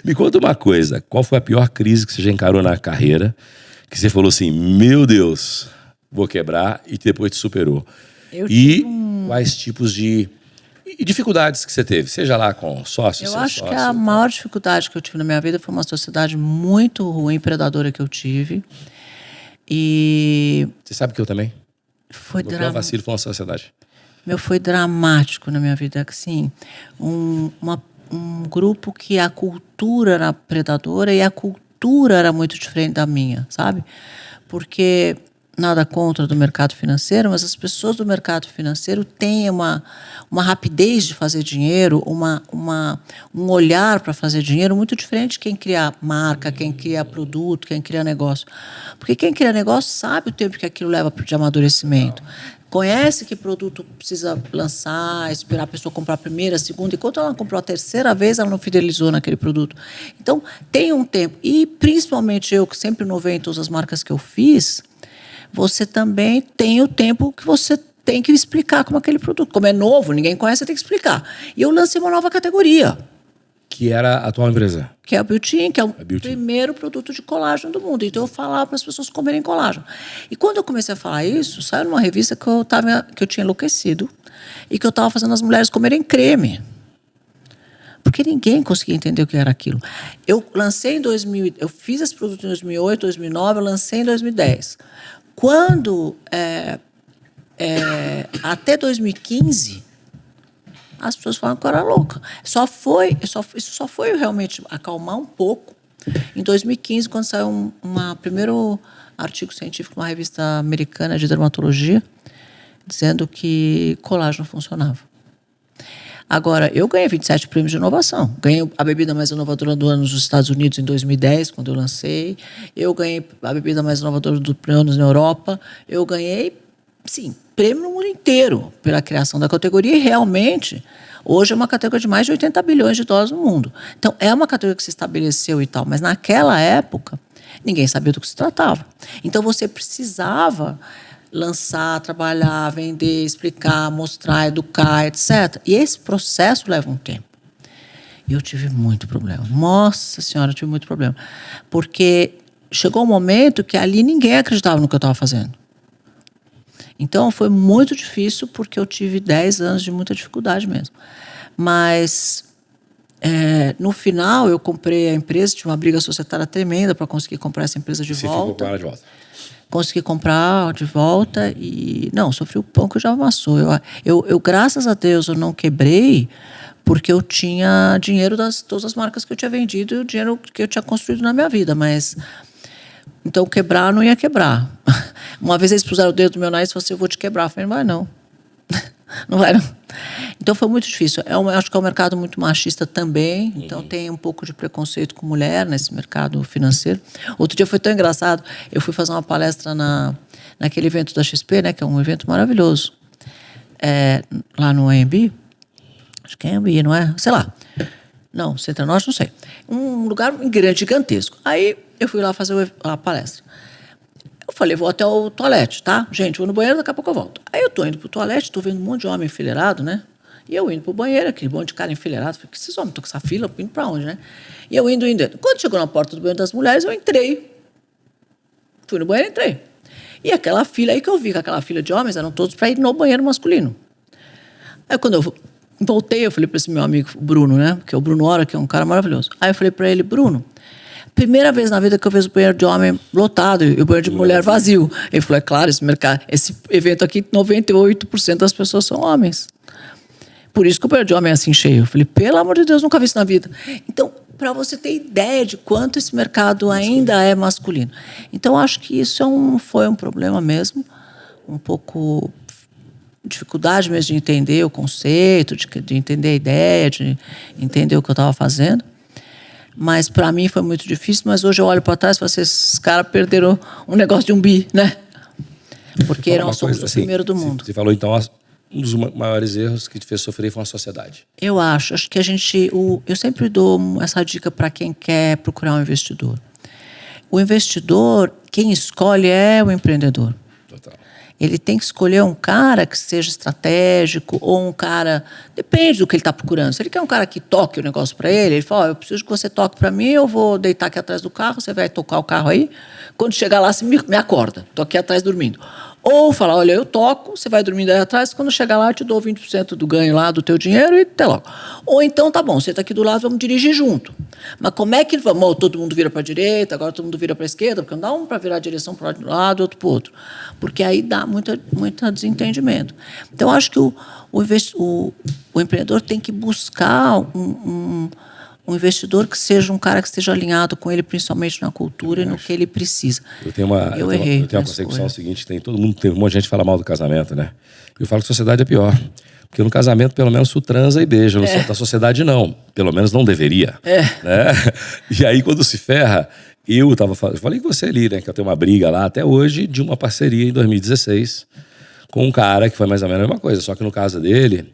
Me conta uma coisa, qual foi a pior crise que você já encarou na carreira, que você falou assim, meu Deus, vou quebrar, e depois te superou? Quais tipos de dificuldades que você teve? Seja lá com sócio, Eu acho que a maior dificuldade que eu tive na minha vida foi uma sociedade muito ruim, predadora que eu tive. E... Você sabe que eu também? Foi pior vacilo foi uma sociedade. Foi dramático na minha vida. Assim, um grupo que a cultura era predadora e a cultura era muito diferente da minha, sabe? Porque... nada contra do mercado financeiro, mas as pessoas do mercado financeiro têm uma rapidez de fazer dinheiro, um olhar para fazer dinheiro muito diferente de quem cria marca, quem cria produto, quem cria negócio. Porque quem cria negócio sabe o tempo que aquilo leva de amadurecimento. Conhece que produto precisa lançar, esperar a pessoa comprar a primeira, a segunda, e quando ela comprou a terceira vez, ela não fidelizou naquele produto. Então, tem um tempo. E, principalmente eu, que sempre inovei em todas as marcas que eu fiz, você também tem o tempo que você tem que explicar como aquele produto. Como é novo, ninguém conhece, você tem que explicar. E eu lancei uma nova categoria. Que era a atual empresa? Que é o Biotin, que é o primeiro produto de colágeno do mundo. Então eu falava para as pessoas comerem colágeno. E quando eu comecei a falar isso, saiu numa revista que eu tinha enlouquecido e que eu estava fazendo as mulheres comerem creme. Porque ninguém conseguia entender o que era aquilo. Eu lancei em 2000, eu fiz esse produto em 2008, 2009, eu lancei em 2010. Quando, até 2015, as pessoas falaram que eu era louca. Isso só foi realmente acalmar um pouco em 2015, quando saiu um primeiro artigo científico numa revista americana de dermatologia, dizendo que colágeno funcionava. Agora, eu ganhei 27 prêmios de inovação. Ganhei a bebida mais inovadora do ano nos Estados Unidos em 2010, quando eu lancei. Eu ganhei a bebida mais inovadora do ano na Europa. Eu ganhei, sim, prêmio no mundo inteiro pela criação da categoria. E, realmente, hoje é uma categoria de mais de 80 bilhões de dólares no mundo. Então, é uma categoria que se estabeleceu e tal. Mas, naquela época, ninguém sabia do que se tratava. Então, você precisava... lançar, trabalhar, vender, explicar, mostrar, educar, etc. E esse processo leva um tempo. E eu tive muito problema. Nossa Senhora, eu tive muito problema. Porque chegou um momento que ali ninguém acreditava no que eu estava fazendo. Então, foi muito difícil, porque eu tive 10 anos de muita dificuldade mesmo. Mas, no final, eu comprei a empresa, tive uma briga societária tremenda para conseguir comprar essa empresa de volta. Você ficou com ela de volta? Consegui comprar de volta e... Não, sofri o pão que já amassou. Eu, graças a Deus, eu não quebrei, porque eu tinha dinheiro das todas as marcas que eu tinha vendido e o dinheiro que eu tinha construído na minha vida. Mas, então, quebrar não ia quebrar. Uma vez eles puseram o dedo no meu nariz e falaram assim, eu vou te quebrar. Eu falei, não vai não. Não vai não. Então, foi muito difícil. Acho que é um mercado muito machista também. Então, tem um pouco de preconceito com mulher nesse mercado financeiro. Outro dia foi tão engraçado. Eu fui fazer uma palestra naquele evento da XP, né, que é um evento maravilhoso. Lá no AMB. Acho que é AMB, não é? Sei lá. Não, Centro-Norte, não sei. Um lugar grande, gigantesco. Aí, eu fui lá fazer a palestra. Eu falei, vou até o toalete, tá? Gente, vou no banheiro, daqui a pouco eu volto. Aí eu tô indo pro toalete, tô vendo um monte de homem enfileirado, né? E eu indo pro banheiro, aquele monte de cara enfileirado. Falei, que esses homens estão com essa fila, indo pra onde, né? E eu indo. Quando chegou na porta do banheiro das mulheres, eu entrei. Fui no banheiro e entrei. E aquela fila, aí que eu vi que aquela fila de homens eram todos para ir no banheiro masculino. Aí quando eu voltei, eu falei para esse meu amigo Bruno, né? Que é o Bruno Hora, que é um cara maravilhoso. Aí eu falei para ele, Bruno, primeira vez na vida que eu vejo o banheiro de homem lotado e o banheiro de mulher vazio. Ele falou, é claro, esse evento aqui, 98% das pessoas são homens. Por isso que o banheiro de homem é assim cheio. Eu falei, pelo amor de Deus, nunca vi isso na vida. Então, para você ter ideia de quanto esse mercado ainda é masculino. Então, acho que isso foi um problema mesmo, um pouco dificuldade mesmo de entender o conceito, de entender a ideia, de entender o que eu estava fazendo. Mas, para mim, foi muito difícil. Mas hoje eu olho para trás e falo assim, esses caras perderam um negócio de um bi, né? Porque nós somos o primeiro do mundo. Você falou, então, um dos maiores erros que te fez sofrer foi a sociedade. Eu acho que eu sempre dou essa dica para quem quer procurar um investidor. O investidor, quem escolhe é o empreendedor. Total. Ele tem que escolher um cara que seja estratégico ou um cara... Depende do que ele está procurando. Se ele quer um cara que toque o negócio para ele fala, eu preciso que você toque para mim, eu vou deitar aqui atrás do carro, você vai tocar o carro aí, quando chegar lá você me acorda, estou aqui atrás dormindo. Ou falar, olha, eu toco, você vai dormindo aí atrás, quando chegar lá eu te dou 20% do ganho lá do teu dinheiro e até logo. Ou então, tá bom, você está aqui do lado, vamos dirigir junto. Mas como é que vamos? Todo mundo vira para a direita, agora todo mundo vira para a esquerda, porque não dá um para virar a direção para um lado, outro para o outro. Porque aí dá muito desentendimento. Então, eu acho que o empreendedor tem que buscar um investidor que seja um cara que esteja alinhado com ele, principalmente na cultura e no que ele precisa. Eu tenho uma concepção seguinte, todo mundo tem um monte de gente que fala mal do casamento, né? Eu falo que sociedade é pior. Porque no casamento, pelo menos, tu transa e beija. Na sociedade, não. Pelo menos não deveria. Né? E aí, quando se ferra, eu falei com você ali, né? Que eu tenho uma briga lá até hoje de uma parceria em 2016 com um cara que foi mais ou menos a mesma coisa. Só que no caso dele,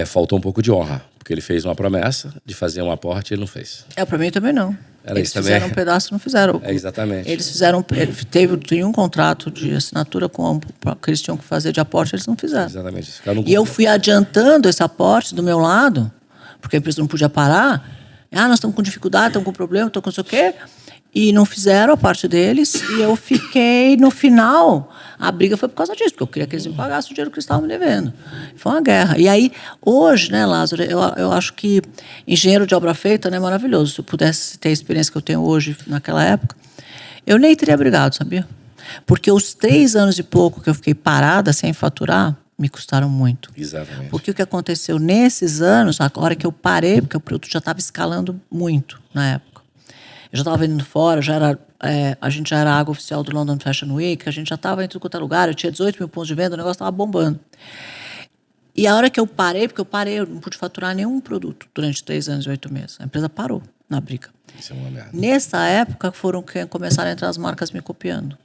faltou um pouco de honra. Porque ele fez uma promessa de fazer um aporte e ele não fez. Para mim também não. Eles fizeram um pedaço, não fizeram. Exatamente. Eles fizeram... Tinha um contrato de assinatura que eles tinham que fazer de aporte, eles não fizeram. Exatamente. E eu fui adiantando esse aporte do meu lado, porque a empresa não podia parar. Nós estamos com dificuldade, estamos com problema, estamos com não sei o quê. E não fizeram a parte deles. E eu fiquei, no final, a briga foi por causa disso, porque eu queria que eles me pagassem o dinheiro que eles estavam me devendo. Foi uma guerra. E aí, hoje, né, Lázaro, eu acho que engenheiro de obra feita, né, é maravilhoso. Se eu pudesse ter a experiência que eu tenho hoje, naquela época, eu nem teria brigado, sabia? Porque os 3 anos e pouco que eu fiquei parada sem faturar, me custaram muito. Exatamente. Porque o que aconteceu nesses anos, a hora que eu parei, porque o produto já estava escalando muito na época. Eu já estava vendendo fora, a gente já era a água oficial do London Fashion Week, a gente já estava em tudo quanto é lugar, eu tinha 18 mil pontos de venda, o negócio estava bombando. E a hora que eu parei, eu não pude faturar nenhum produto durante 3 anos e 8 meses. A empresa parou na briga. Isso é uma merda. Nessa época foram que começaram a entrar as marcas me copiando.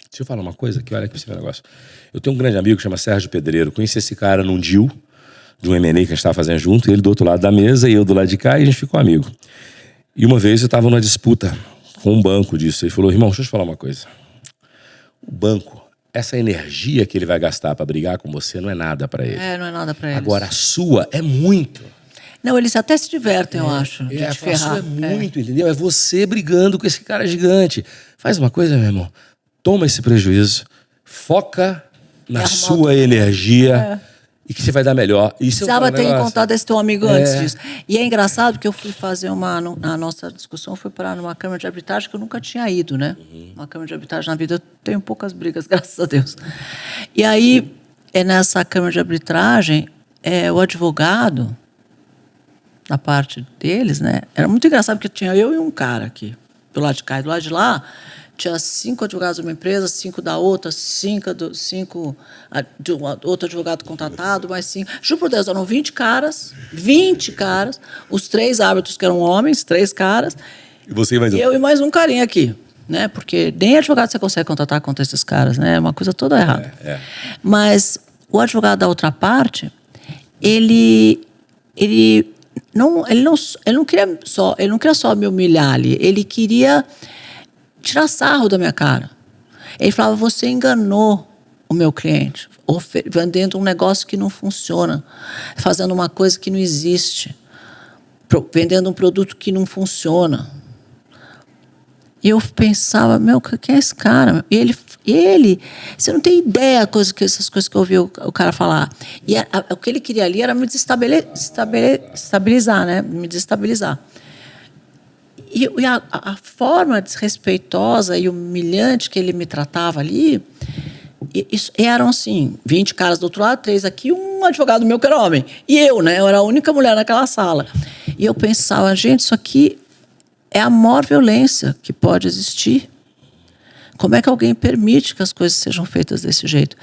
Deixa eu falar uma coisa aqui, olha aqui pra você ver o negócio. Eu tenho um grande amigo que chama Sérgio Pedreiro. Conheci esse cara num deal de um M&A que a gente estava fazendo junto, ele do outro lado da mesa e eu do lado de cá, e a gente ficou amigo. E uma vez eu estava numa disputa com um banco disso. Ele falou, irmão, deixa eu te falar uma coisa. O banco, essa energia que ele vai gastar para brigar com você não é nada para ele. Não é nada para eles. Agora, a sua é muito. Não, eles até se divertem, eu acho, de te ferrar. A sua é muito, entendeu? É você brigando com esse cara gigante. Faz uma coisa, meu irmão. Toma esse prejuízo, foca na sua energia... E que você vai dar melhor. Precisava ter contado esse teu amigo antes disso. E é engraçado porque eu fui fazer a nossa discussão foi para numa câmara de arbitragem que eu nunca tinha ido, né? Uma câmara de arbitragem na vida, eu tenho poucas brigas, graças a Deus. E aí, nessa câmara de arbitragem, o advogado, da parte deles, né? Era muito engraçado porque tinha eu e um cara aqui, do lado de cá e do lado de lá. Tinha 5 advogados de uma empresa, 5 da outra, 5 de outro advogado contratado, mais 5. Juro por Deus, eram 20 caras, os 3 árbitros que eram homens, 3 caras. E você mais um? E eu e mais um carinha aqui, né? Porque nem advogado você consegue contratar contra esses caras, né? É uma coisa toda errada. Mas o advogado da outra parte, ele não queria só me humilhar ali, ele queria tirar sarro da minha cara. Ele falava, você enganou o meu cliente, vendendo um negócio que não funciona, fazendo uma coisa que não existe, vendendo um produto que não funciona. E eu pensava, quem é esse cara? E ele você não tem ideia essas coisas que eu ouvi o cara falar. E o que ele queria ali era me desestabilizar, né? Me desestabilizar. E a forma desrespeitosa e humilhante que ele me tratava ali, eram assim, 20 caras do outro lado, 3 aqui, um advogado meu que era homem. E eu, né? Eu era a única mulher naquela sala. E eu pensava, gente, isso aqui é a maior violência que pode existir. Como é que alguém permite que as coisas sejam feitas desse jeito?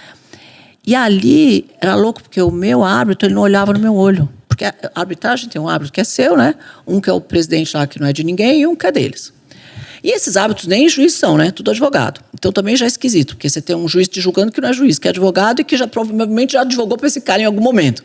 E ali, era louco, porque o meu árbitro, ele não olhava no meu olho. Porque a arbitragem tem um árbitro que é seu, né? Um que é o presidente lá, que não é de ninguém, e um que é deles. E esses árbitros nem juiz são, né? Tudo advogado. Então também já é esquisito, porque você tem um juiz te julgando que não é juiz, que é advogado e que já provavelmente já advogou para esse cara em algum momento.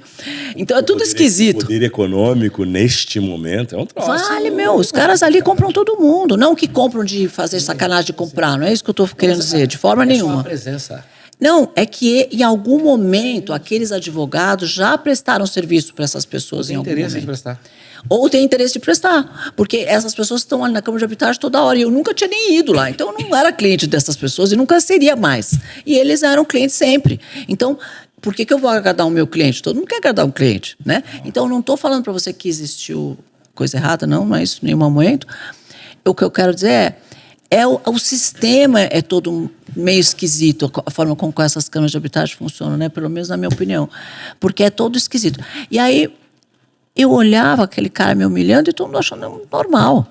Então é tudo esquisito. O poder econômico, neste momento, é um troço. Vale, os caras ali compram todo mundo. Não que compram de fazer sacanagem de comprar, não é isso que eu estou querendo dizer, de forma nenhuma. Só a presença. Não, é que em algum momento aqueles advogados já prestaram serviço para essas pessoas em algum momento. Interesse de prestar. Ou tem interesse de prestar, porque essas pessoas estão ali na Câmara de Arbitragem toda hora, e eu nunca tinha nem ido lá, então eu não era cliente dessas pessoas e nunca seria mais. E eles eram clientes sempre. Então, por que eu vou agradar o meu cliente? Todo mundo quer agradar um cliente, né? Então, eu não estou falando para você que existiu coisa errada, não é isso em nenhum momento. O que eu quero dizer o sistema é todo meio esquisito, a forma como essas câmaras de arbitragem funcionam, né? Pelo menos na minha opinião. Porque é todo esquisito. E aí, eu olhava aquele cara me humilhando e todo mundo achando normal.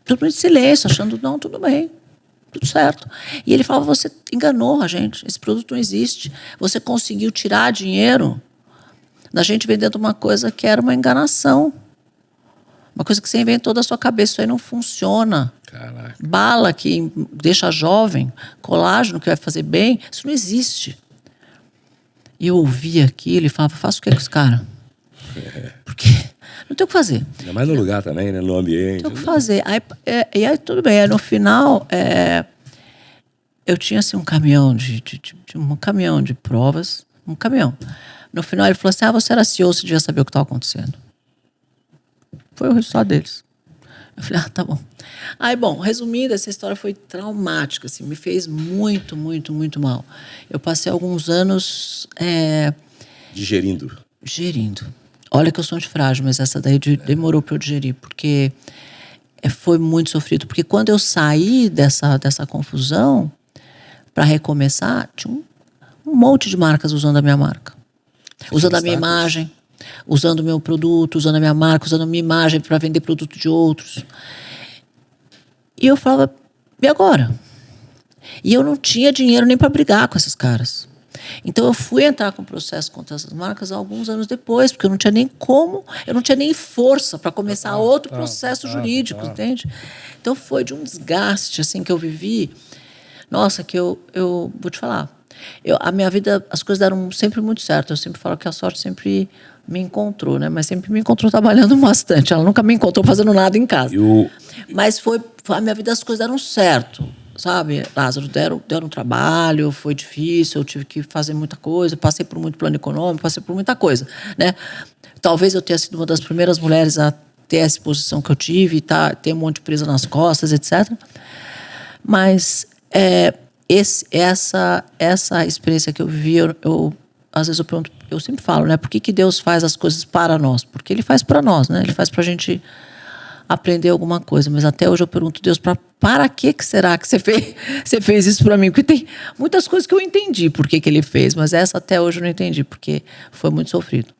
Todo mundo em silêncio, achando, não, tudo bem, tudo certo. E ele falava, você enganou a gente, esse produto não existe. Você conseguiu tirar dinheiro da gente vendendo uma coisa que era uma enganação. Uma coisa que você inventou da sua cabeça, isso aí não funciona. Caraca. Bala que deixa jovem, colágeno que vai fazer bem, isso não existe. E eu ouvia aquilo e falava, faço o que com esse cara? Porque não tem o que fazer. Ainda mais no lugar também, né? No ambiente. Não tem o que fazer. Aí tudo bem. Aí, no final, eu tinha assim, um caminhão de provas. Um caminhão. No final, ele falou assim, você era CEO, você devia saber o que estava acontecendo. Foi o resultado deles. Eu falei, tá bom. Aí, bom, resumindo, essa história foi traumática, assim, me fez muito, muito, muito mal. Eu passei alguns anos Digerindo. gerindo. Olha que eu sou antifrágil, mas essa daí demorou para eu digerir, porque foi muito sofrido. Porque quando eu saí dessa confusão, para recomeçar, tinha um monte de marcas usando a minha marca. Usando a minha imagem, usando o meu produto, usando a minha marca, usando a minha imagem para vender produto de outros. E eu falava, e agora? E eu não tinha dinheiro nem para brigar com esses caras. Então eu fui entrar com processo contra essas marcas alguns anos depois, porque eu não tinha nem eu não tinha nem força para começar outro processo jurídico, entende? Então foi de um desgaste assim que eu vivi. Nossa, que eu vou te falar. A minha vida, as coisas deram sempre muito certo. Eu sempre falo que a sorte sempre me encontrou, né? Mas sempre me encontrou trabalhando bastante. Ela nunca me encontrou fazendo nada em casa. Mas a minha vida, as coisas deram certo, sabe? Lázaro, deram trabalho, foi difícil, eu tive que fazer muita coisa, passei por muito plano econômico, passei por muita coisa, né? Talvez eu tenha sido uma das primeiras mulheres a ter essa posição que eu tive, ter um monte de presa nas costas, etc. Mas essa experiência que eu vivi, às vezes eu pergunto, eu sempre falo, né? Por que Deus faz as coisas para nós? Porque Ele faz para nós, né? Ele faz para a gente aprender alguma coisa. Mas até hoje eu pergunto, Deus, para que será que você fez isso para mim? Porque tem muitas coisas que eu entendi por que Ele fez, mas essa até hoje eu não entendi, porque foi muito sofrido.